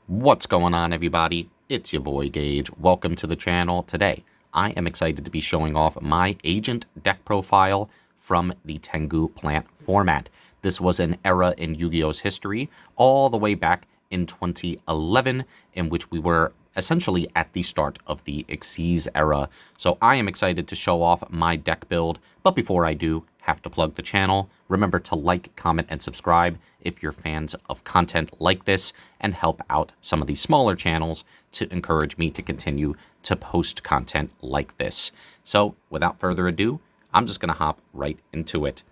What's going on, everybody? It's your boy Gage. Welcome to the channel. Today, I am excited to be showing off my agent deck profile from the Tengu plant format. This was an era in Yu-Gi-Oh's history, all the way back in 2011, in which we were essentially at the start of the Xyz era. So I am excited to show off my deck build, but before I do, have to plug the channel. Remember to like, comment, and subscribe if you're fans of content like this, and help out some of these smaller channels to encourage me to continue to post content like this. So without further ado, I'm just going to hop right into it.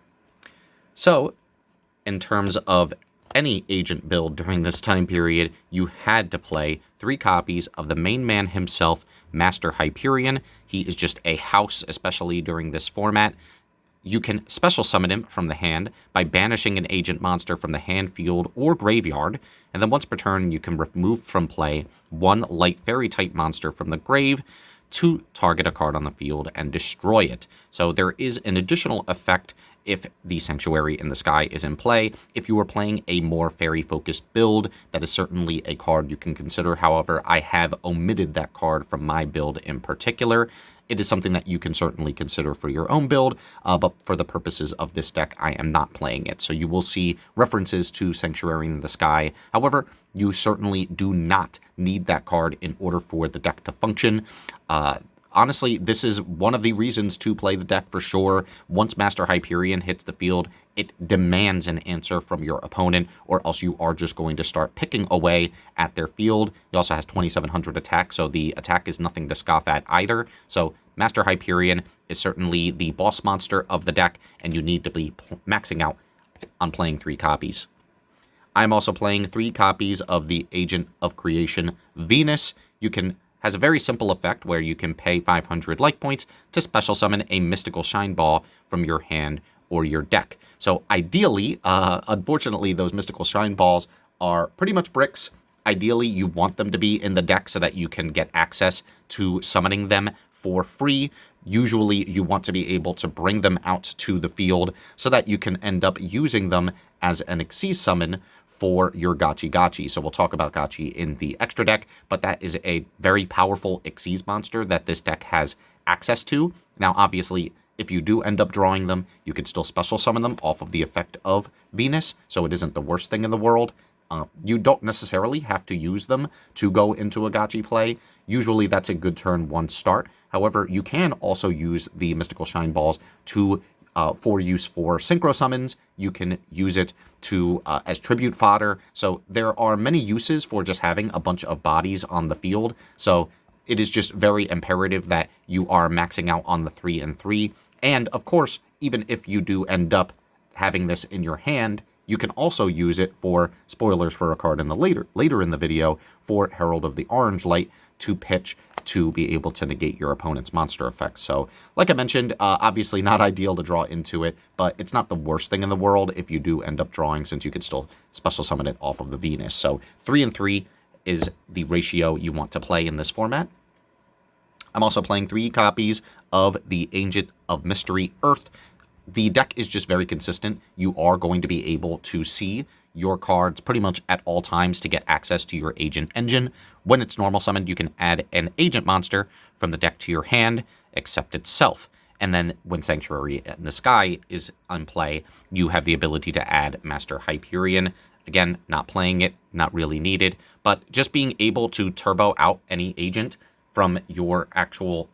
So in terms of any agent build during this time period, you had to play 3 copies of the main man himself, Master Hyperion. He is just a house, especially during this format. You can special summon him from the hand by banishing an agent monster from the hand, field, or graveyard, and then once per turn you can remove from play 1 light fairy type monster from the grave to target a card on the field and destroy it. So there is an additional effect if the Sanctuary in the Sky is in play. If you are playing a more fairy-focused build, that is certainly a card you can consider. However, I have omitted that card from my build in particular. It is something that you can certainly consider for your own build, but for the purposes of this deck, I am not playing it. So you will see references to Sanctuary in the Sky. However, you certainly do not need that card in order for the deck to function. Honestly, this is one of the reasons to play the deck for sure. Once Master Hyperion hits the field, it demands an answer from your opponent, or else you are just going to start picking away at their field. He also has 2,700 attack, so the attack is nothing to scoff at either. So Master Hyperion is certainly the boss monster of the deck, and you need to be maxing out on playing 3 copies. I'm also playing 3 copies of the Agent of Creation Venus. Has a very simple effect where you can pay 500 life points to special summon a mystical shine ball from your hand or your deck. So ideally, unfortunately, those mystical shine balls are pretty much bricks. Ideally, you want them to be in the deck so that you can get access to summoning them for free. Usually, you want to be able to bring them out to the field so that you can end up using them as an Xyz summon for your Gachi. So we'll talk about Gachi in the extra deck, but that is a very powerful Xyz monster that this deck has access to. Now, obviously, if you do end up drawing them, you can still special summon them off of the effect of Venus, so it isn't the worst thing in the world. You don't necessarily have to use them to go into a Gachi play. Usually that's a good turn 1 start. However, you can also use the Mystical Shine Balls for use for synchro summons. You can use it to as tribute fodder. So there are many uses for just having a bunch of bodies on the field. So it is just very imperative that you are maxing out on the 3 and 3. And of course, even if you do end up having this in your hand, you can also use it for, spoilers for a card in the later in the video, for Herald of the Orange Light to pitch to be able to negate your opponent's monster effects. So, like I mentioned, obviously not ideal to draw into it, but it's not the worst thing in the world if you do end up drawing, since you could still special summon it off of the Venus. So 3 and 3 is the ratio you want to play in this format. I'm also playing 3 copies of the Agent of Mystery Earth. The deck is just very consistent. You are going to be able to see your cards pretty much at all times to get access to your agent engine. When it's normal summoned, you can add an agent monster from the deck to your hand, except itself. And then when Sanctuary in the Sky is on play, you have the ability to add Master Hyperion. Again, not playing it, not really needed, but just being able to turbo out any agent from your actual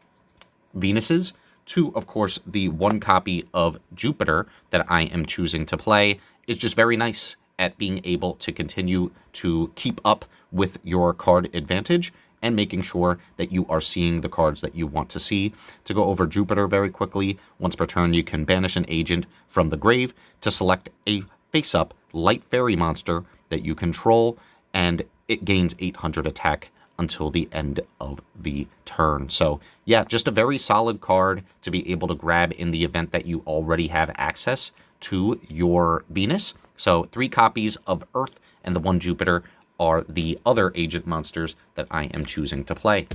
Venuses to, of course, the 1 copy of Jupiter that I am choosing to play is just very nice at being able to continue to keep up with your card advantage and making sure that you are seeing the cards that you want to see. To go over Jupiter very quickly, once per turn you can banish an agent from the grave to select a face-up light fairy monster that you control, and it gains 800 attack until the end of the turn. So yeah, just a very solid card to be able to grab in the event that you already have access to your Venus. So 3 copies of Earth and the 1 Jupiter are the other agent monsters that I am choosing to play.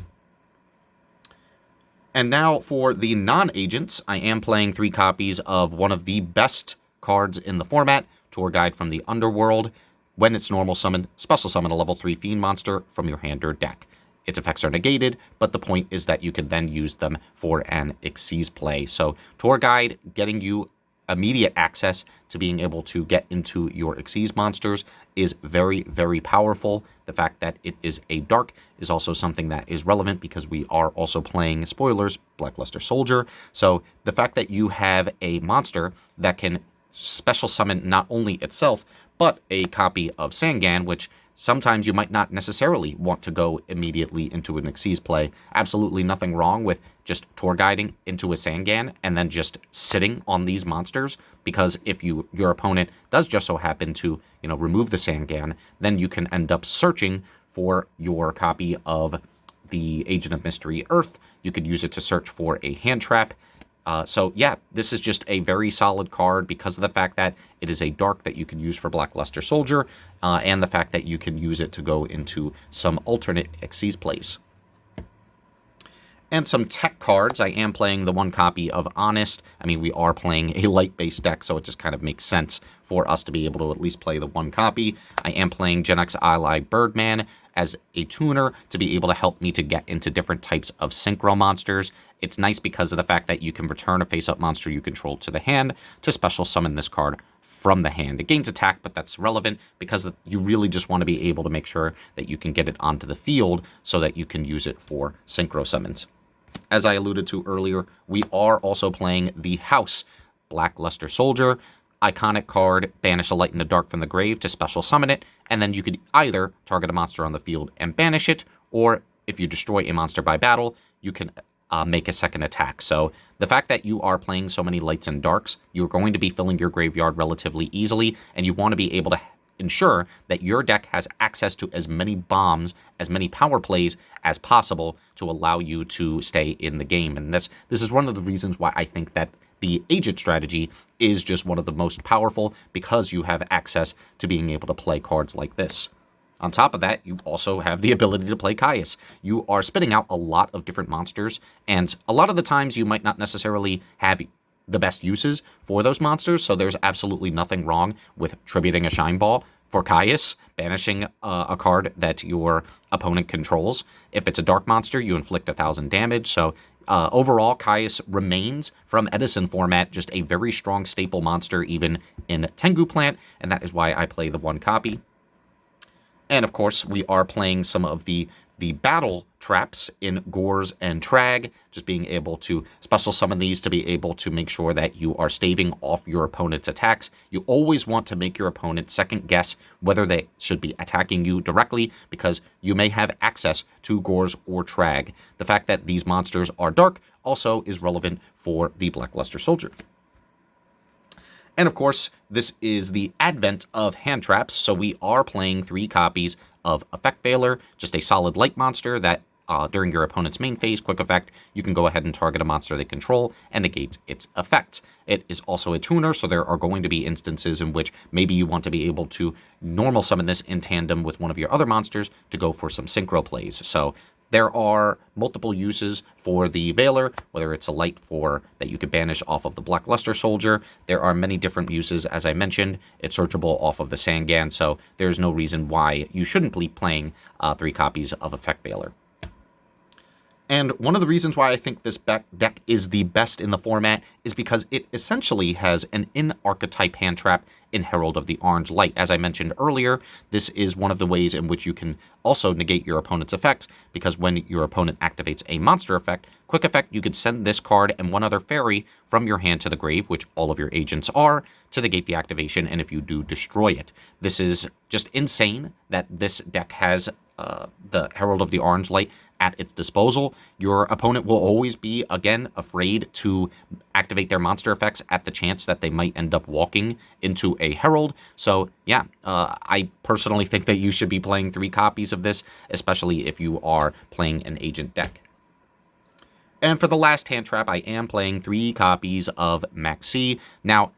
And now for the non-agents, I am playing 3 copies of one of the best cards in the format, Tour Guide from the Underworld. When it's normal summoned, special summon a level 3 Fiend monster from your hand or deck. Its effects are negated, but the point is that you can then use them for an Xyz play. So Tour Guide getting you immediate access to being able to get into your Xyz monsters is very, very powerful. The fact that it is a dark is also something that is relevant because we are also playing, spoilers, Blackluster Soldier. So the fact that you have a monster that can special summon not only itself, but a copy of Sangan, which sometimes you might not necessarily want to go immediately into an Xyz play. Absolutely nothing wrong with just tour guiding into a Sangan and then just sitting on these monsters, because if your opponent does just so happen to, remove the Sangan, then you can end up searching for your copy of the Agent of Mystery Earth. You could use it to search for a hand trap. So yeah, this is just a very solid card because of the fact that it is a dark that you can use for Blackluster Soldier, and the fact that you can use it to go into some alternate Xyz plays. And some tech cards. I am playing the one copy of Honest. I mean, we are playing a light-based deck, so it just kind of makes sense for us to be able to at least play the one copy. I am playing Gen X Ally Birdman as a tuner to be able to help me to get into different types of synchro monsters. It's nice because of the fact that you can return a face-up monster you control to the hand to special summon this card from the hand. It gains attack, but that's relevant because you really just want to be able to make sure that you can get it onto the field so that you can use it for synchro summons. As I alluded to earlier, we are also playing the House Blackluster Soldier. Iconic card, banish a light in the dark from the grave to special summon it, and then you could either target a monster on the field and banish it, or if you destroy a monster by battle, you can make a second attack. So the fact that you are playing so many lights and darks, you're going to be filling your graveyard relatively easily, and you want to be able to ensure that your deck has access to as many bombs, as many power plays as possible to allow you to stay in the game. And this is one of the reasons why I think that the agent strategy is just one of the most powerful, because you have access to being able to play cards like this. On top of that, you also have the ability to play Caius. You are spitting out a lot of different monsters, and a lot of the times you might not necessarily have the best uses for those monsters, so there's absolutely nothing wrong with tributing a Shine Ball for Caius, banishing a card that your opponent controls. If it's a dark monster, you inflict 1,000 damage, so overall, Caius remains, from Edison format, just a very strong staple monster, even in Tengu Plant, and that is why I play the one copy. And of course, we are playing some of the battle traps in Gores and Trag, just being able to special summon these to be able to make sure that you are staving off your opponent's attacks. You always want to make your opponent second guess whether they should be attacking you directly, because you may have access to Gores or Trag. The fact that these monsters are dark also is relevant for the Blackluster Soldier. And of course, this is the advent of hand traps, so we are playing 3 copies of Effect Veiler, just a solid light monster that during your opponent's main phase quick effect, you can go ahead and target a monster they control and negate its effects. It is also a tuner, so there are going to be instances in which maybe you want to be able to normal summon this in tandem with one of your other monsters to go for some synchro plays. So there are multiple uses for the Veiler, whether it's a light that you could banish off of the Blackluster Soldier. There are many different uses, as I mentioned. It's searchable off of the Sangan, so there's no reason why you shouldn't be playing 3 copies of Effect Veiler. And one of the reasons why I think this deck is the best in the format is because it essentially has an in-archetype hand trap in Herald of the Orange Light. As I mentioned earlier, this is one of the ways in which you can also negate your opponent's effect, because when your opponent activates a monster effect, quick effect, you could send this card and one other fairy from your hand to the grave, which all of your agents are, to negate the activation, and if you do, destroy it. This is just insane that this deck has the Herald of the Orange Light at its disposal. Your opponent will always be, again, afraid to activate their monster effects at the chance that they might end up walking into a Herald. So yeah, I personally think that you should be playing 3 copies of this, especially if you are playing an agent deck. And for the last hand trap, I am playing 3 copies of Maxi. Now,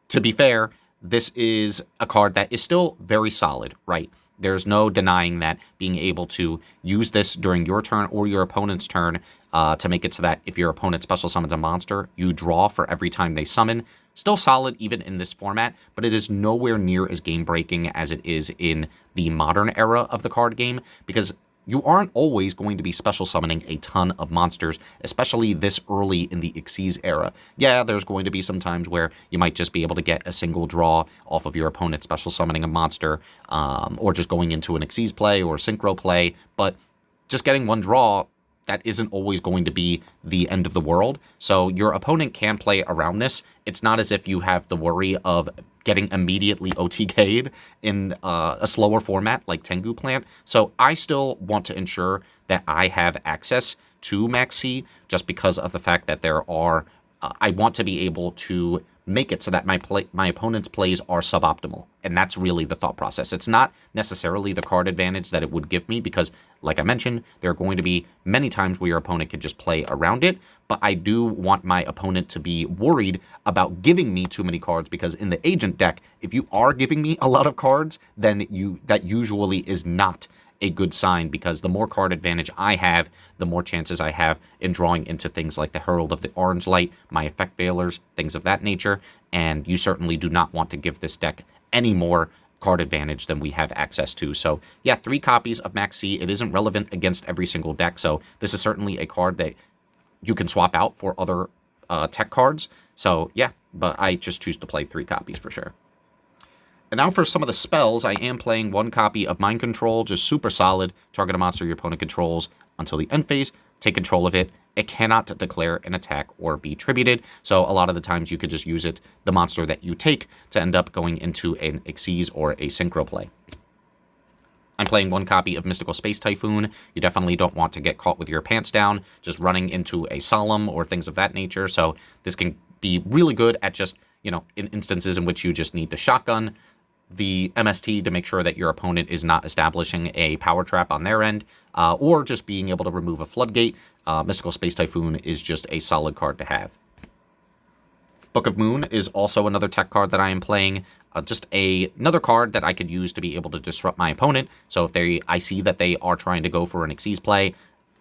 to be fair, this is a card that is still very solid, right? There's no denying that being able to use this during your turn or your opponent's turn to make it so that if your opponent special summons a monster, you draw for every time they summon. Still solid even in this format, but it is nowhere near as game-breaking as it is in the modern era of the card game, because you aren't always going to be special summoning a ton of monsters, especially this early in the Xyz era. Yeah, there's going to be some times where you might just be able to get a single draw off of your opponent special summoning a monster, or just going into an Xyz play or synchro play, but just getting one draw, that isn't always going to be the end of the world. So your opponent can play around this. It's not as if you have the worry of getting immediately OTK'd in a slower format like Tengu Plant. So I still want to ensure that I have access to Max C, just because of the fact that there are, I want to be able to make it so that my opponent's plays are suboptimal. And that's really the thought process. It's not necessarily the card advantage that it would give me, because, like I mentioned, there are going to be many times where your opponent could just play around it. But I do want my opponent to be worried about giving me too many cards, because in the agent deck, if you are giving me a lot of cards, then that usually is not a good sign, because the more card advantage I have, the more chances I have in drawing into things like the Herald of the Orange Light, my effect veilers, things of that nature, and you certainly do not want to give this deck any more card advantage than we have access to. So yeah, 3 copies of Max C. It isn't relevant against every single deck, so this is certainly a card that you can swap out for other tech cards. So yeah, but I just choose to play 3 copies for sure. And now for some of the spells, I am playing 1 copy of Mind Control, just super solid. Target a monster your opponent controls until the end phase. Take control of it. It cannot declare an attack or be tributed. So a lot of the times you could just use it, the monster that you take, to end up going into an Xyz or a Synchro play. I'm playing 1 copy of Mystical Space Typhoon. You definitely don't want to get caught with your pants down, just running into a Solemn or things of that nature. So this can be really good at just, in instances in which you just need to shotgun the MST to make sure that your opponent is not establishing a power trap on their end, or just being able to remove a floodgate. Mystical Space Typhoon is just a solid card to have. Book of Moon is also another tech card that I am playing. Just another card that I could use to be able to disrupt my opponent. So if I see that they are trying to go for an Xyz play,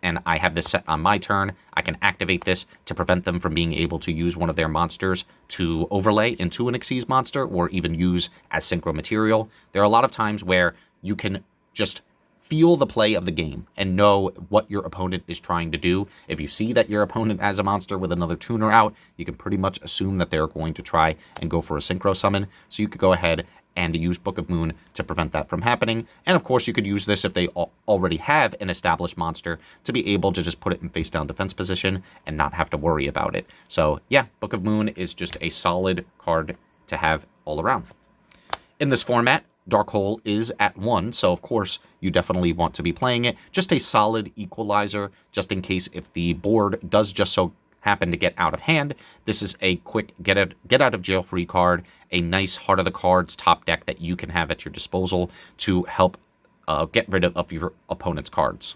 and I have this set on my turn, I can activate this to prevent them from being able to use one of their monsters to overlay into an Xyz monster, or even use as synchro material. There are a lot of times where you can just feel the play of the game and know what your opponent is trying to do. If you see that your opponent has a monster with another tuner out, you can pretty much assume that they're going to try and go for a synchro summon. So you could go ahead and use Book of Moon to prevent that from happening. And of course, you could use this if they already have an established monster to be able to just put it in face down defense position and not have to worry about it. So yeah, Book of Moon is just a solid card to have all around. In this format, Dark Hole is at 1, so of course you definitely want to be playing it. Just a solid equalizer, just in case if the board does just so happen to get out of hand. This is a quick get out of jail free card, a nice Heart of the Cards top deck that you can have at your disposal to help get rid of your opponent's cards.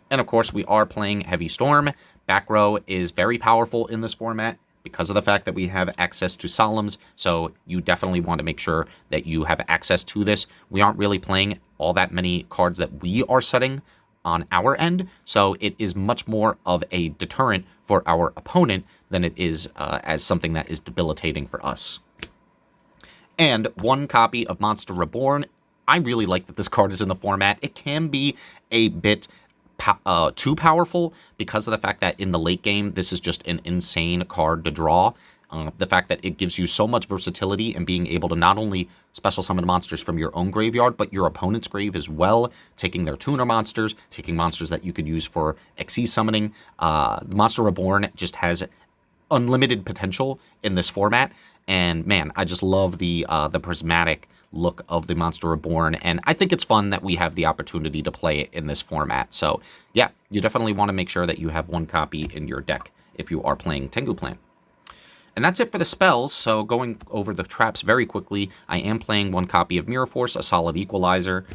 And of course, we are playing Heavy Storm. Back row is very powerful in this format because of the fact that we have access to Solemns, so you definitely want to make sure that you have access to this. We aren't really playing all that many cards that we are setting on our end, so it is much more of a deterrent for our opponent than it is as something that is debilitating for us. And 1 copy of Monster Reborn. I really like that this card is in the format. It can be a bit too powerful because of the fact that in the late game, this is just an insane card to draw. The fact that it gives you so much versatility and being able to not only special summon monsters from your own graveyard, but your opponent's grave as well, taking their tuner monsters, taking monsters that you could use for Xyz summoning. Monster Reborn just has unlimited potential in this format, and man, I just love the prismatic look of the Monster Reborn, and I think it's fun that we have the opportunity to play it in this format. So yeah, you definitely want to make sure that you have 1 copy in your deck if you are playing Tengu Plant. And that's it for the spells, so going over the traps very quickly, I am playing 1 copy of Mirror Force, a solid equalizer.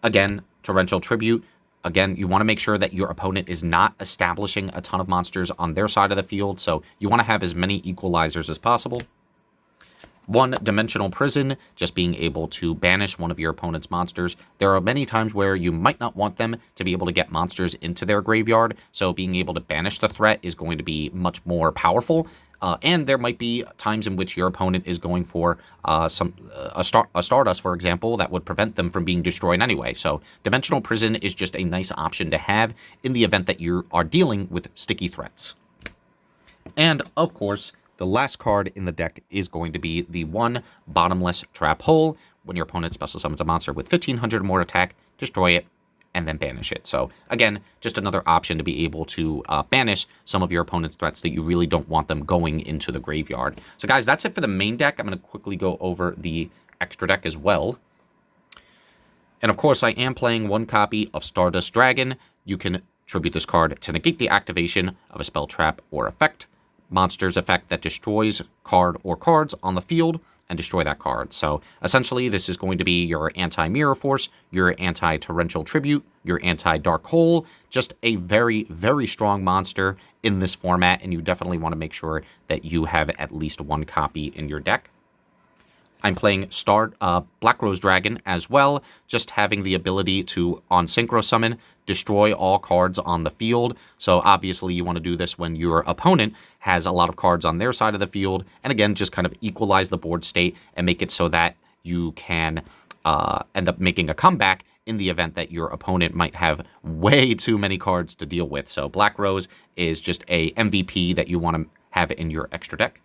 Again, Torrential Tribute. Again, you want to make sure that your opponent is not establishing a ton of monsters on their side of the field, so you want to have as many equalizers as possible. 1 Dimensional Prison, just being able to banish one of your opponent's monsters. There are many times where you might not want them to be able to get monsters into their graveyard, so being able to banish the threat is going to be much more powerful. And there might be times in which your opponent is going for a Stardust, for example, that would prevent them from being destroyed anyway. So Dimensional Prison is just a nice option to have in the event that you are dealing with sticky threats. And, of course, the last card in the deck is going to be the one Bottomless Trap Hole. When your opponent special summons a monster with 1500 or more attack, destroy it, and then banish it. So, again, just another option to be able to banish some of your opponent's threats that you really don't want them going into the graveyard. So, guys, that's it for the main deck. I'm going to quickly go over the extra deck as well. And, of course, I am playing one copy of Stardust Dragon. You can tribute this card to negate the activation of a spell, trap, or effect. Monster's effect that destroys card or cards on the field and destroy that card. So essentially, this is going to be your anti-Mirror Force, your anti-Torrential Tribute, your anti-Dark Hole, just a very, very strong monster in this format, and you definitely want to make sure that you have at least one copy in your deck. I'm playing Black Rose Dragon as well, just having the ability to, on Synchro Summon, destroy all cards on the field. So obviously you want to do this when your opponent has a lot of cards on their side of the field, and again, just kind of equalize the board state and make it so that you can end up making a comeback in the event that your opponent might have way too many cards to deal with. So Black Rose is just a MVP that you want to have in your extra deck.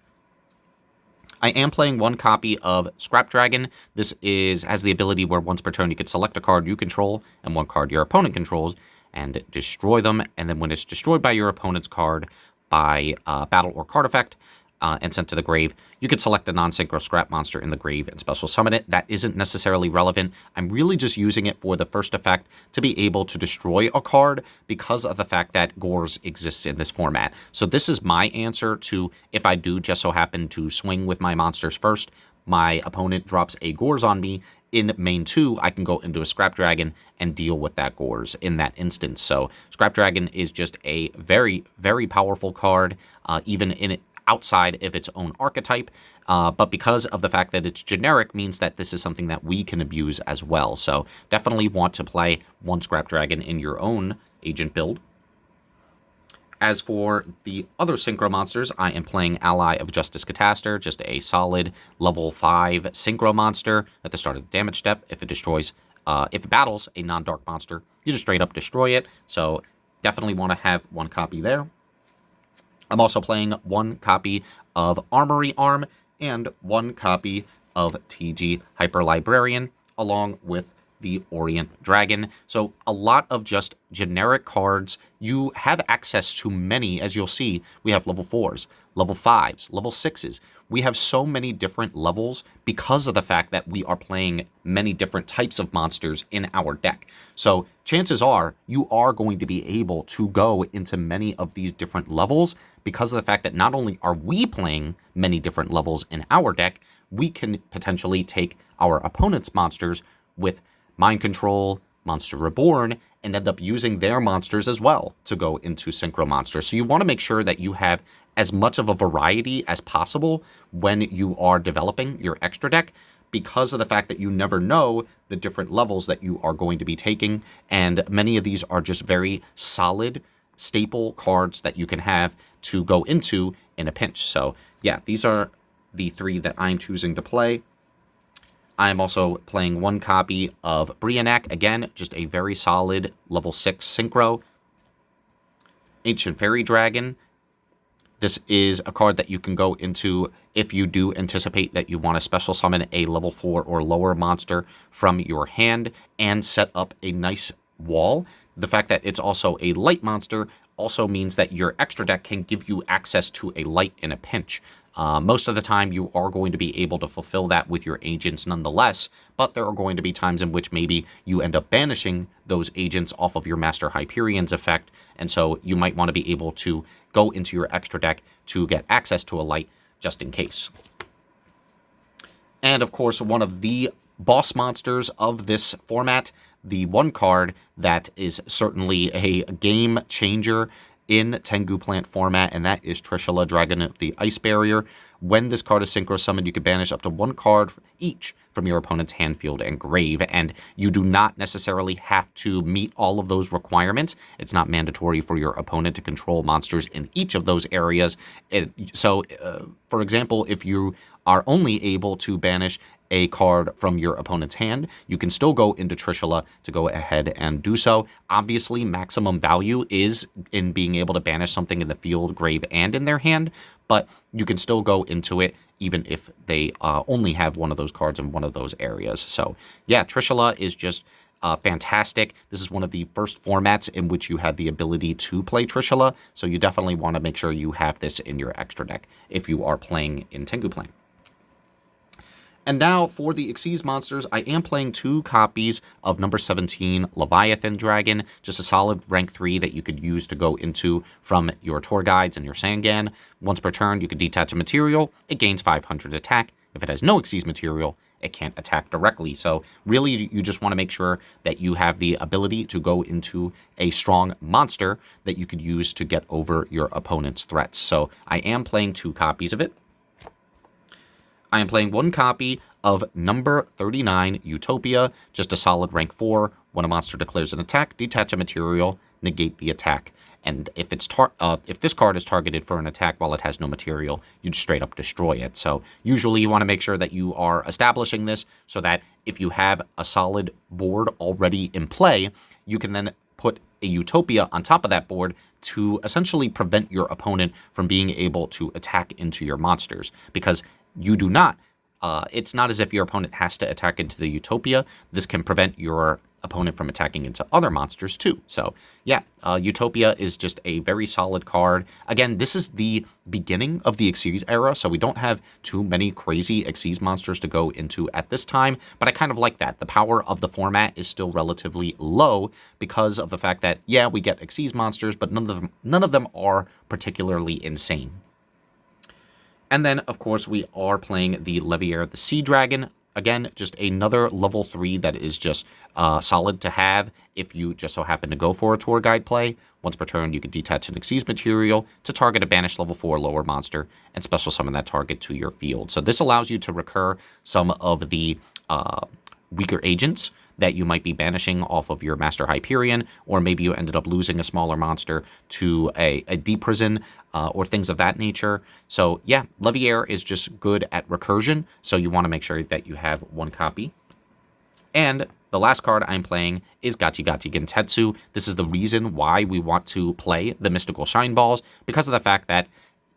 I am playing one copy of Scrap Dragon. This has the ability where once per turn you can select a card you control and one card your opponent controls and destroy them. And then when it's destroyed by your opponent's card by battle or card effect and sent to the grave, you can select a non-synchro scrap monster in the grave and special summon it. That isn't necessarily relevant. I'm really just using it for the first effect to be able to destroy a card because of the fact that Gores exists in this format. So this is my answer to if I do just so happen to swing with my monsters first, my opponent drops a Gores on me. In main 2, I can go into a Scrap Dragon and deal with that Gores in that instance. So Scrap Dragon is just a very, very powerful card, even in it outside of its own archetype, but because of the fact that it's generic means that this is something that we can abuse as well. So definitely want to play one Scrap Dragon in your own agent build. As for the other Synchro monsters, I am playing Ally of Justice Cataster, just a solid level 5 Synchro monster at the start of the damage step. If it battles a non-dark monster, you just straight up destroy it. So definitely want to have one copy there. I'm also playing one copy of Armory Arm and one copy of TG Hyper Librarian, along with the Orient Dragon. So a lot of just generic cards. You have access to many, as you'll see. We have level 4s, level 5s, level 6s. We have so many different levels because of the fact that we are playing many different types of monsters in our deck. So chances are you are going to be able to go into many of these different levels because of the fact that not only are we playing many different levels in our deck, we can potentially take our opponent's monsters with Mind Control, Monster Reborn, and end up using their monsters as well to go into Synchro Monsters. So you want to make sure that you have as much of a variety as possible when you are developing your extra deck, because of the fact that you never know the different levels that you are going to be taking, and many of these are just very solid staple cards that you can have to go into in a pinch. So yeah, these are the 3 that I'm choosing to play. I'm also playing one copy of Brionac, again, just a very solid level 6 Synchro. Ancient Fairy Dragon. This is a card that you can go into if you do anticipate that you want to special summon a level 4 or lower monster from your hand and set up a nice wall. The fact that it's also a light monster also means that your extra deck can give you access to a light in a pinch. Most of the time, you are going to be able to fulfill that with your agents nonetheless, but there are going to be times in which maybe you end up banishing those agents off of your Master Hyperion's effect, and so you might want to be able to go into your extra deck to get access to a light just in case. And of course, one of the boss monsters of this format, the one card that is certainly a game changer in Tengu plant format, and that is Trishula, Dragon of the Ice Barrier. When this card is synchro summoned, you can banish up to one card each from your opponent's hand, field, and grave, and you do not necessarily have to meet all of those requirements. It's not mandatory for your opponent to control monsters in each of those areas. For example, if you are only able to banish a card from your opponent's hand, you can still go into Trishula to go ahead and do so. Obviously, maximum value is in being able to banish something in the field, grave, and in their hand, but you can still go into it even if they only have one of those cards in one of those areas. So yeah, Trishula is just fantastic. This is one of the first formats in which you had the ability to play Trishula, so you definitely want to make sure you have this in your extra deck if you are playing in Tengu Plan. And now for the Xyz monsters, I am playing 2 copies of number 17 Leviathan Dragon, just a solid rank 3 that you could use to go into from your tour guides and your Sangan. Once per turn, you can detach a material. It gains 500 attack. If it has no Xyz material, it can't attack directly. So really, you just want to make sure that you have the ability to go into a strong monster that you could use to get over your opponent's threats. So I am playing 2 copies of it. I am playing 1 copy of number 39 Utopia, just a solid rank 4. When a monster declares an attack, detach a material, negate the attack. And if this card is targeted for an attack while it has no material, you just straight up destroy it. So usually you want to make sure that you are establishing this so that if you have a solid board already in play, you can then put a Utopia on top of that board to essentially prevent your opponent from being able to attack into your monsters, because you do not. It's not as if your opponent has to attack into the Utopia. This can prevent your opponent from attacking into other monsters too. So yeah, Utopia is just a very solid card. Again, this is the beginning of the Xyz era, so we don't have too many crazy Xyz monsters to go into at this time, but I kind of like that. The power of the format is still relatively low because of the fact that, yeah, we get Xyz monsters, but none of them are particularly insane. And then, of course, we are playing the Leviair, the Sea Dragon. Again, just another level 3 that is just solid to have if you just so happen to go for a tour guide play. Once per turn, you can detach an Xyz material to target a banished level 4 lower monster and special summon that target to your field. So this allows you to recur some of the weaker agents that you might be banishing off of your Master Hyperion, or maybe you ended up losing a smaller monster to a deep prison or things of that nature. So yeah, Leviair is just good at recursion, so you want to make sure that you have 1 copy. And the last card I'm playing is Gachi Gachi Gentetsu. This is the reason why we want to play the Mystical Shine Balls, because of the fact that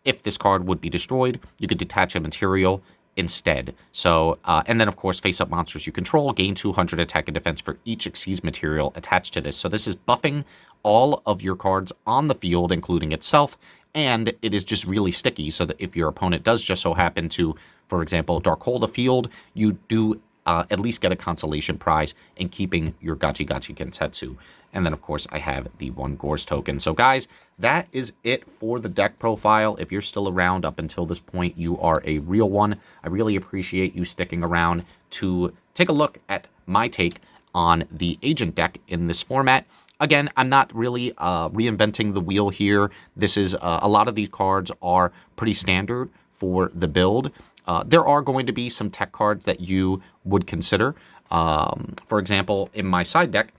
if this card would be destroyed, you could detach a material instead. So, and then of course, face-up monsters you control gain 200 attack and defense for each Xyz material attached to this. So this is buffing all of your cards on the field, including itself, and it is just really sticky, so that if your opponent does just so happen to, for example, dark hole the field, you do at least get a consolation prize in keeping your Gachi Gachi Gentetsu. And then, of course, I have the 1 Gorz token. So, guys, that is it for the deck profile. If you're still around up until this point, you are a real one. I really appreciate you sticking around to take a look at my take on the Agent deck in this format. Again, I'm not really reinventing the wheel here. This is a lot of these cards are pretty standard for the build. There are going to be some tech cards that you would consider. For example, in my side deck,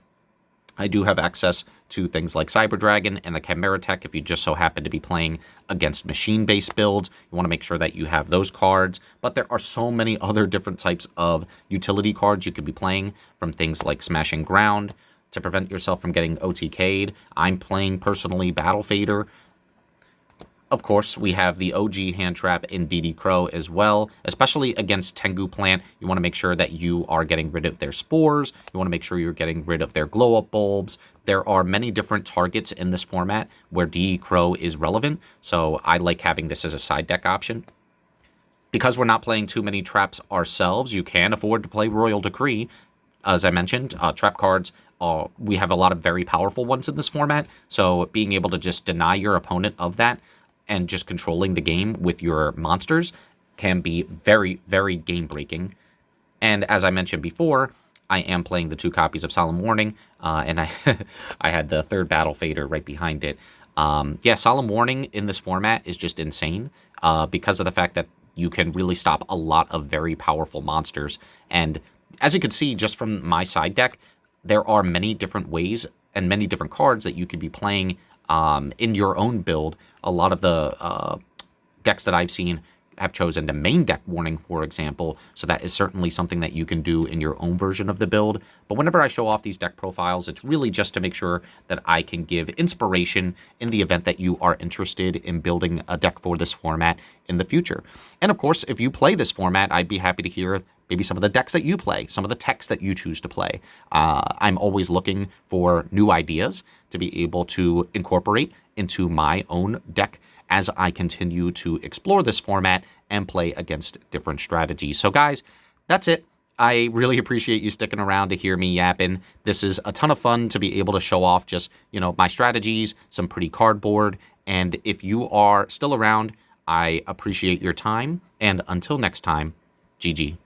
I do have access to things like Cyber Dragon and the Chimera Tech if you just so happen to be playing against machine-based builds. You want to make sure that you have those cards. But there are so many other different types of utility cards you could be playing, from things like Smashing Ground to prevent yourself from getting OTK'd. I'm playing, personally, Battle Fader. Of course, we have the OG hand trap in DD Crow as well, especially against Tengu Plant. You want to make sure that you are getting rid of their spores. You want to make sure you're getting rid of their glow-up bulbs. There are many different targets in this format where DD Crow is relevant, so I like having this as a side deck option. Because we're not playing too many traps ourselves, you can afford to play Royal Decree. As I mentioned, trap cards, we have a lot of very powerful ones in this format, so being able to just deny your opponent of that and just controlling the game with your monsters can be very, very game-breaking. And as I mentioned before, I am playing the 2 copies of Solemn Warning, and I I had the 3rd Battle Fader right behind it. Yeah, Solemn Warning in this format is just insane because of the fact that you can really stop a lot of very powerful monsters. And as you can see just from my side deck, there are many different ways and many different cards that you could be playing in your own build. A lot of the decks that I've seen have chosen the main deck warning, for example, so that is certainly something that you can do in your own version of the build. But whenever I show off these deck profiles, it's really just to make sure that I can give inspiration in the event that you are interested in building a deck for this format in the future. And of course, if you play this format, I'd be happy to hear maybe some of the decks that you play, some of the techs that you choose to play. I'm always looking for new ideas to be able to incorporate into my own deck as I continue to explore this format and play against different strategies. So guys, that's it. I really appreciate you sticking around to hear me yapping. This is a ton of fun to be able to show off just, my strategies, some pretty cardboard. And if you are still around, I appreciate your time. And until next time, GG.